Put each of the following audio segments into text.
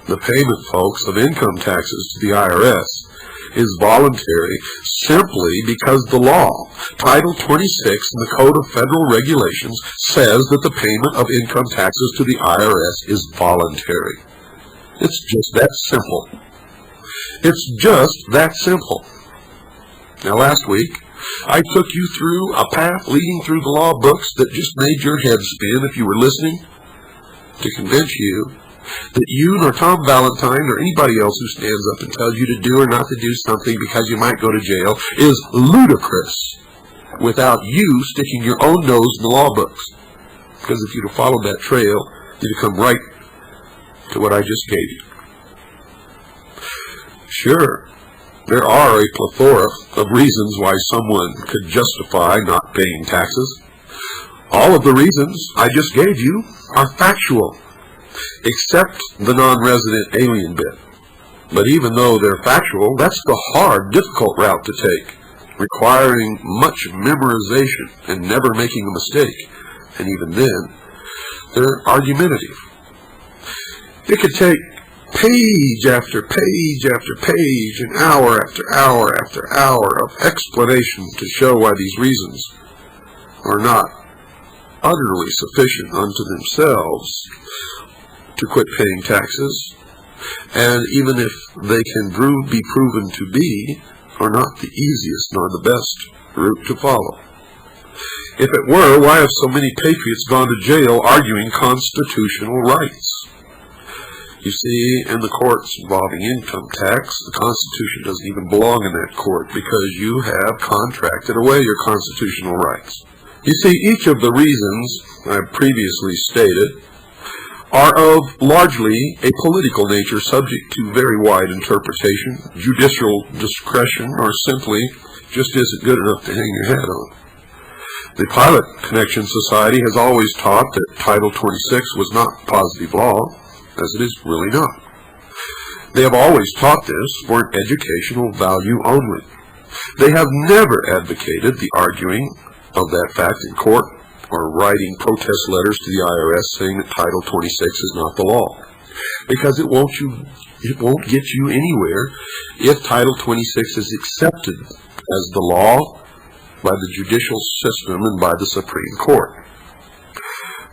The payment, folks, of income taxes to the IRS is voluntary simply because the law, Title 26 in the Code of Federal Regulations, says that the payment of income taxes to the IRS is voluntary. It's just that simple. It's just that simple. Now, last week, I took you through a path leading through the law books that just made your head spin if you were listening, to convince you that you nor Tom Valentine or anybody else who stands up and tells you to do or not to do something because you might go to jail is ludicrous without you sticking your own nose in the law books. Because if you'd have followed that trail, you'd have come right to what I just gave you. Sure, there are a plethora of reasons why someone could justify not paying taxes. All of the reasons I just gave you are factual, except the non-resident alien bit. But even though they're factual, that's the hard, difficult route to take, requiring much memorization and never making a mistake. And even then, they're argumentative. It could take page after page after page and hour after hour after hour of explanation to show why these reasons are not utterly sufficient unto themselves to quit paying taxes, and even if they can be proven to be, are not the easiest nor the best route to follow. If it were, why have so many patriots gone to jail arguing constitutional rights? You see, in the courts involving income tax, the Constitution doesn't even belong in that court because you have contracted away your constitutional rights. You see, each of the reasons I've previously stated are of largely a political nature, subject to very wide interpretation, judicial discretion, or simply just isn't good enough to hang your hat on. The Pilot Connection Society has always taught that Title 26 was not positive law, as it is really not. They have always taught this for an educational value only. They have never advocated the arguing of that fact in court or writing protest letters to the IRS saying that Title 26 is not the law, because it won't get you anywhere if Title 26 is accepted as the law by the judicial system and by the Supreme Court.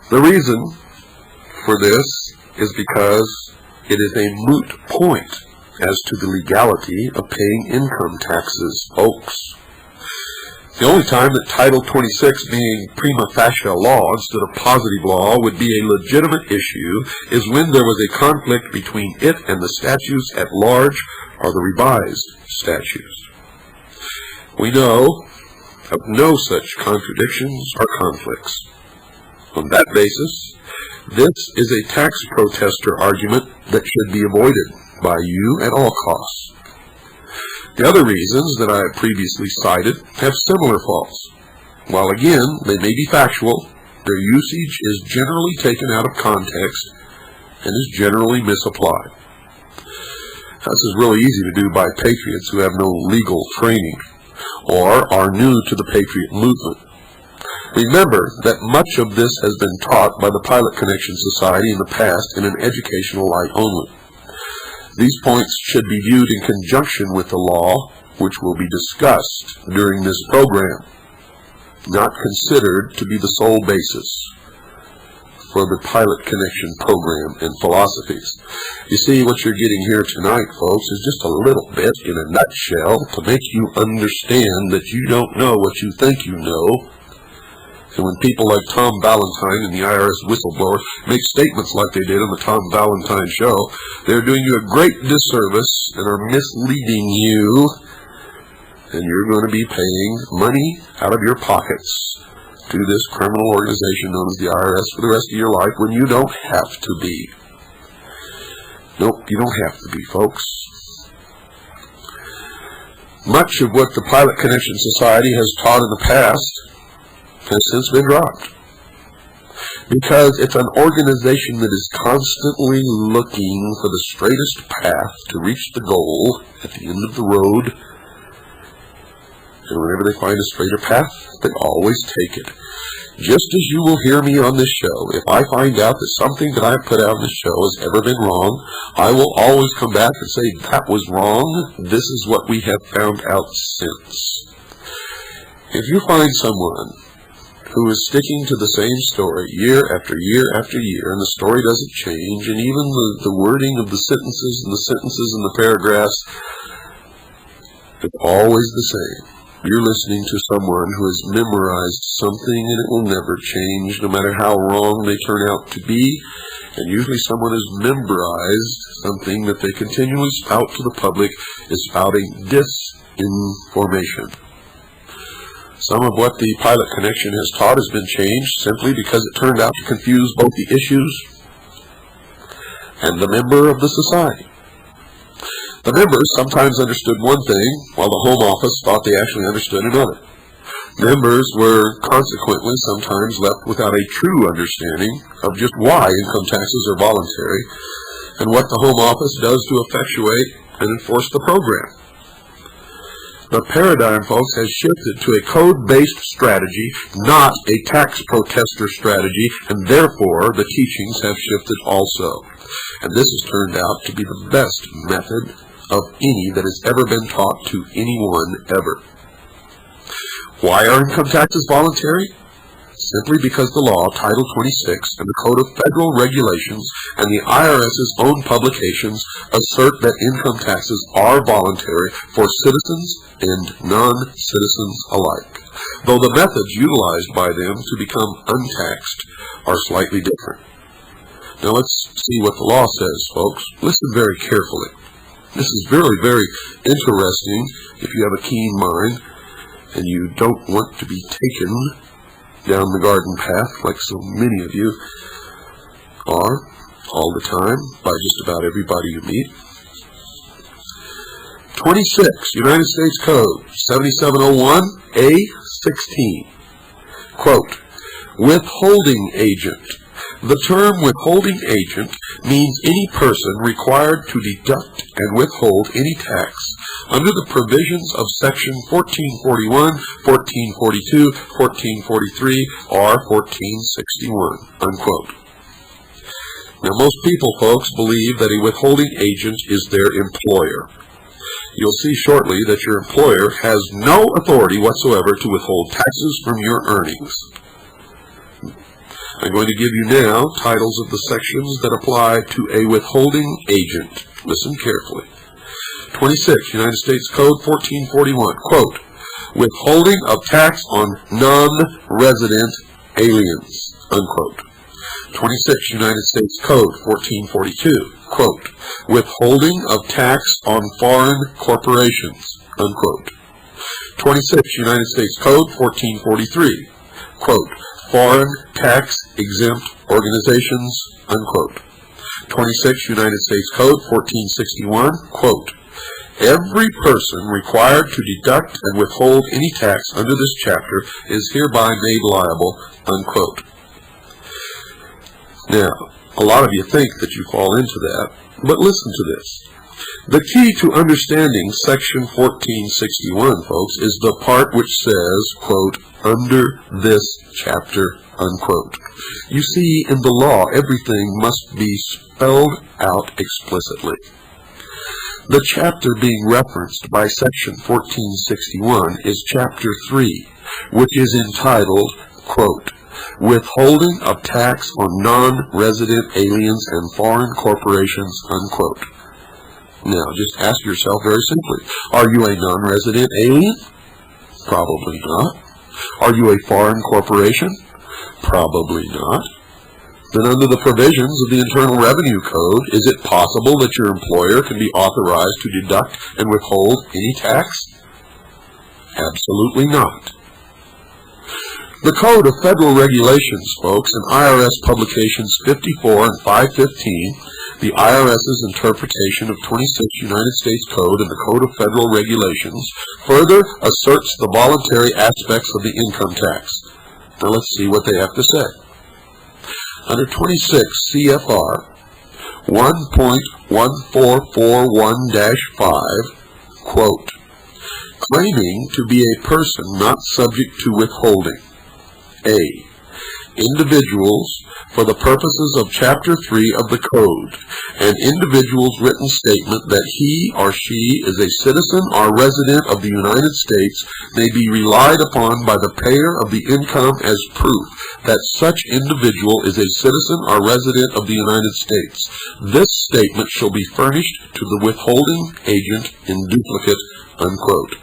The reason for this is because it is a moot point as to the legality of paying income taxes, folks. The only time that Title 26 being prima facie law instead of positive law would be a legitimate issue is when there was a conflict between it and the statutes at large or the revised statutes. We know of no such contradictions or conflicts. On that basis, this is a tax protester argument that should be avoided by you at all costs. The other reasons that I have previously cited have similar faults. While again, they may be factual, their usage is generally taken out of context and is generally misapplied. This is really easy to do by patriots who have no legal training or are new to the patriot movement. Remember that much of this has been taught by the Pilot Connection Society in the past in an educational light only. These points should be viewed in conjunction with the law, which will be discussed during this program, not considered to be the sole basis for the Pilot Connection program and philosophies. You see, what you're getting here tonight, folks, is just a little bit in a nutshell to make you understand that you don't know what you think you know. And when people like Tom Valentine and the IRS whistleblower make statements like they did on the Tom Valentine show, they're doing you a great disservice and are misleading you, and you're going to be paying money out of your pockets to this criminal organization known as the IRS for the rest of your life when you don't have to be. Nope, you don't have to be, folks. Much of what the Pilot Connection Society has taught in the past has since been dropped, because it's an organization that is constantly looking for the straightest path to reach the goal at the end of the road, And whenever they find a straighter path, they always take it. Just as you will hear me on this show, if I find out that something that I've put out on this show has ever been wrong, I will always come back and say, that was wrong. This is what we have found out since. If you find someone who is sticking to the same story year after year after year, and the story doesn't change, and even the wording of the sentences and the paragraphs is always the same, you're listening to someone who has memorized something and it will never change, no matter how wrong they turn out to be. And usually someone has memorized something that they continually spout to the public is spouting disinformation. Some of what the Pilot Connection has taught has been changed simply because it turned out to confuse both the issues and the member of the society. The members sometimes understood one thing, while the Home Office thought they actually understood another. Members were consequently sometimes left without a true understanding of just why income taxes are voluntary and what the Home Office does to effectuate and enforce the program. The paradigm, folks, has shifted to a code-based strategy, not a tax protester strategy, and therefore the teachings have shifted also. And this has turned out to be the best method of any that has ever been taught to anyone ever. Why are income taxes voluntary? Simply because the law, Title 26, and the Code of Federal Regulations, and the IRS's own publications assert that income taxes are voluntary for citizens and non-citizens alike, though the methods utilized by them to become untaxed are slightly different. Now let's see what the law says, folks. Listen very carefully. This is very, very interesting if you have a keen mind and you don't want to be taken down the garden path like so many of you are all the time by just about everybody you meet. 26, United States Code 7701A16. Quote, withholding agent. The term withholding agent means any person required to deduct and withhold any tax under the provisions of Section 1441, 1442, 1443, or 1461, unquote. Now, most people, folks, believe that a withholding agent is their employer. You'll see shortly that your employer has no authority whatsoever to withhold taxes from your earnings. I'm going to give you now titles of the sections that apply to a withholding agent. Listen carefully. 26, United States Code 1441, quote, withholding of tax on non-resident aliens, unquote. 26, United States Code 1442, quote, withholding of tax on foreign corporations, unquote. 26, United States Code 1443, quote, foreign tax-exempt organizations, unquote. 26 United States Code 1461, quote, every person required to deduct and withhold any tax under this chapter is hereby made liable, unquote. Now, a lot of you think that you fall into that, but listen to this. The key to understanding Section 1461, folks, is the part which says, quote, under this chapter, unquote. You see, in the law, everything must be spelled out explicitly. The chapter being referenced by Section 1461 is Chapter 3, which is entitled, quote, withholding of tax on non-resident aliens and foreign corporations, unquote. Now, just ask yourself very simply, are you a non-resident alien? Probably not. Are you a foreign corporation? Probably not. Then under the provisions of the Internal Revenue Code, is it possible that your employer can be authorized to deduct and withhold any tax? Absolutely not. The Code of Federal Regulations, folks, and IRS Publications 54 and 515, the IRS's interpretation of 26 United States Code and the Code of Federal Regulations, further asserts the voluntary aspects of the income tax. Now let's see what they have to say. Under 26 CFR 1.1441-5, quote, claiming to be a person not subject to withholding. A. Individuals, for the purposes of Chapter 3 of the Code, an individual's written statement that he or she is a citizen or resident of the United States may be relied upon by the payer of the income as proof that such individual is a citizen or resident of the United States. This statement shall be furnished to the withholding agent in duplicate, unquote.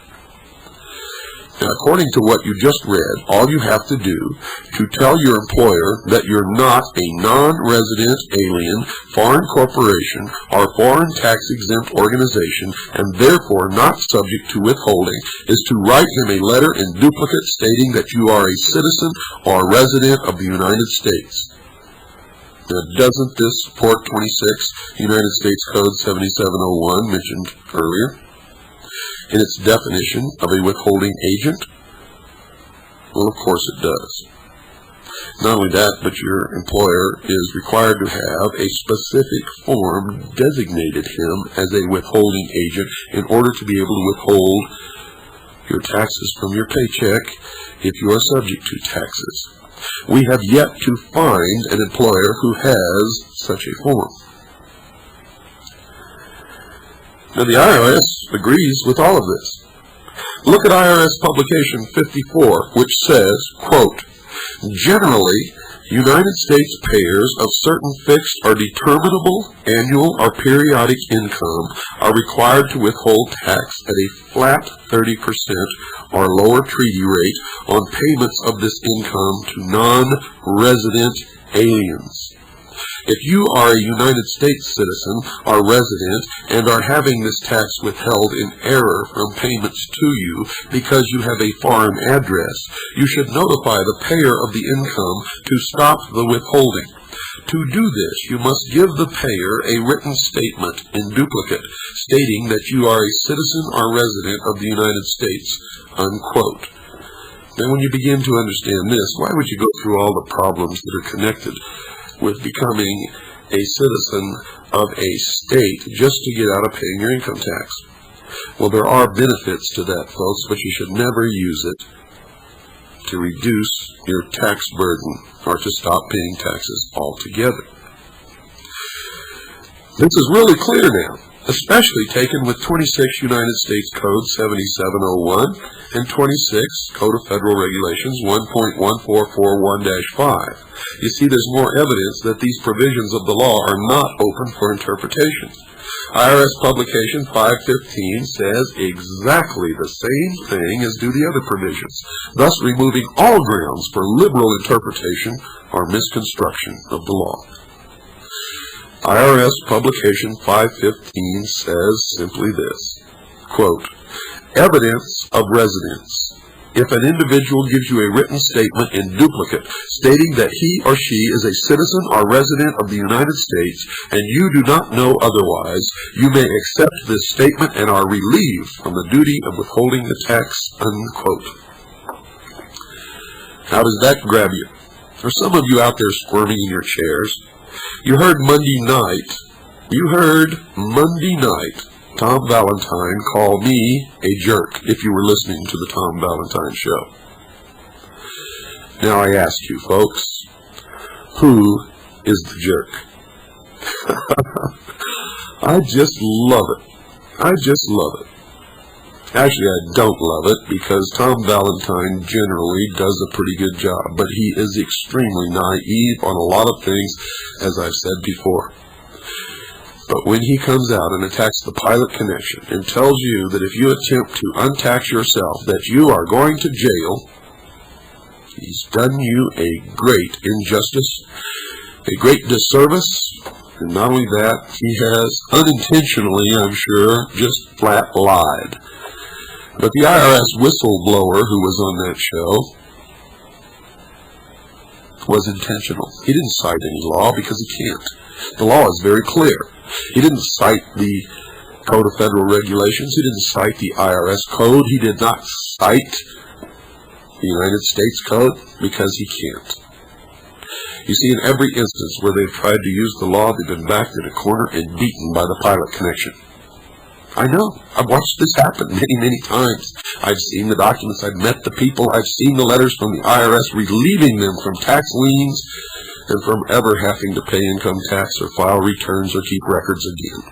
Now, according to what you just read, all you have to do to tell your employer that you're not a non-resident alien, foreign corporation, or foreign tax-exempt organization, and therefore not subject to withholding, is to write him a letter in duplicate stating that you are a citizen or resident of the United States. Now, doesn't this support 26 United States Code 7701 mentioned earlier in its definition of a withholding agent? Well, of course it does. Not only that, but your employer is required to have a specific form designated him as a withholding agent in order to be able to withhold your taxes from your paycheck if you are subject to taxes. We have yet to find an employer who has such a form. Now, the IRS agrees with all of this. Look at IRS Publication 54, which says, quote, generally, United States payers of certain fixed or determinable annual or periodic income are required to withhold tax at a flat 30% or lower treaty rate on payments of this income to non-resident aliens. If you are a United States citizen or resident and are having this tax withheld in error from payments to you because you have a foreign address, you should notify the payer of the income to stop the withholding. To do this, you must give the payer a written statement in duplicate stating that you are a citizen or resident of the United States, unquote. Now, when you begin to understand this, why would you go through all the problems that are connected with becoming a citizen of a state just to get out of paying your income tax? Well, there are benefits to that, folks, but you should never use it to reduce your tax burden or to stop paying taxes altogether. This is really clear now, especially taken with 26 United States Code 7701 and 26 Code of Federal Regulations 1.1441-5. You see, there's more evidence that these provisions of the law are not open for interpretation. IRS Publication 515 says exactly the same thing as do the other provisions, thus removing all grounds for liberal interpretation or misconstruction of the law. IRS Publication 515 says simply this, quote, evidence of residence. If an individual gives you a written statement in duplicate stating that he or she is a citizen or resident of the United States and you do not know otherwise, you may accept this statement and are relieved from the duty of withholding the tax, unquote. How does that grab you? For some of you out there squirming in your chairs, you heard Monday night Tom Valentine call me a jerk, if you were listening to the Tom Valentine show. Now I ask you, folks, who is the jerk? I just love it. I just love it. Actually, I don't love it because Tom Valentine generally does a pretty good job, but he is extremely naive on a lot of things, as I've said before. But when he comes out and attacks the pilot connection and tells you that if you attempt to untax yourself that you are going to jail, he's done you a great injustice, a great disservice, and not only that, he has unintentionally, I'm sure, just flat lied. But the IRS whistleblower who was on that show was intentional. He didn't cite any law because he can't. The law is very clear. He didn't cite the Code of Federal Regulations. He didn't cite the IRS Code. He did not cite the United States Code because he can't. You see, in every instance where they've tried to use the law, they've been backed in a corner and beaten by the pilot connection. I know. I've watched this happen many, many times. I've seen the documents. I've met the people. I've seen the letters from the IRS relieving them from tax liens and from ever having to pay income tax or file returns or keep records again.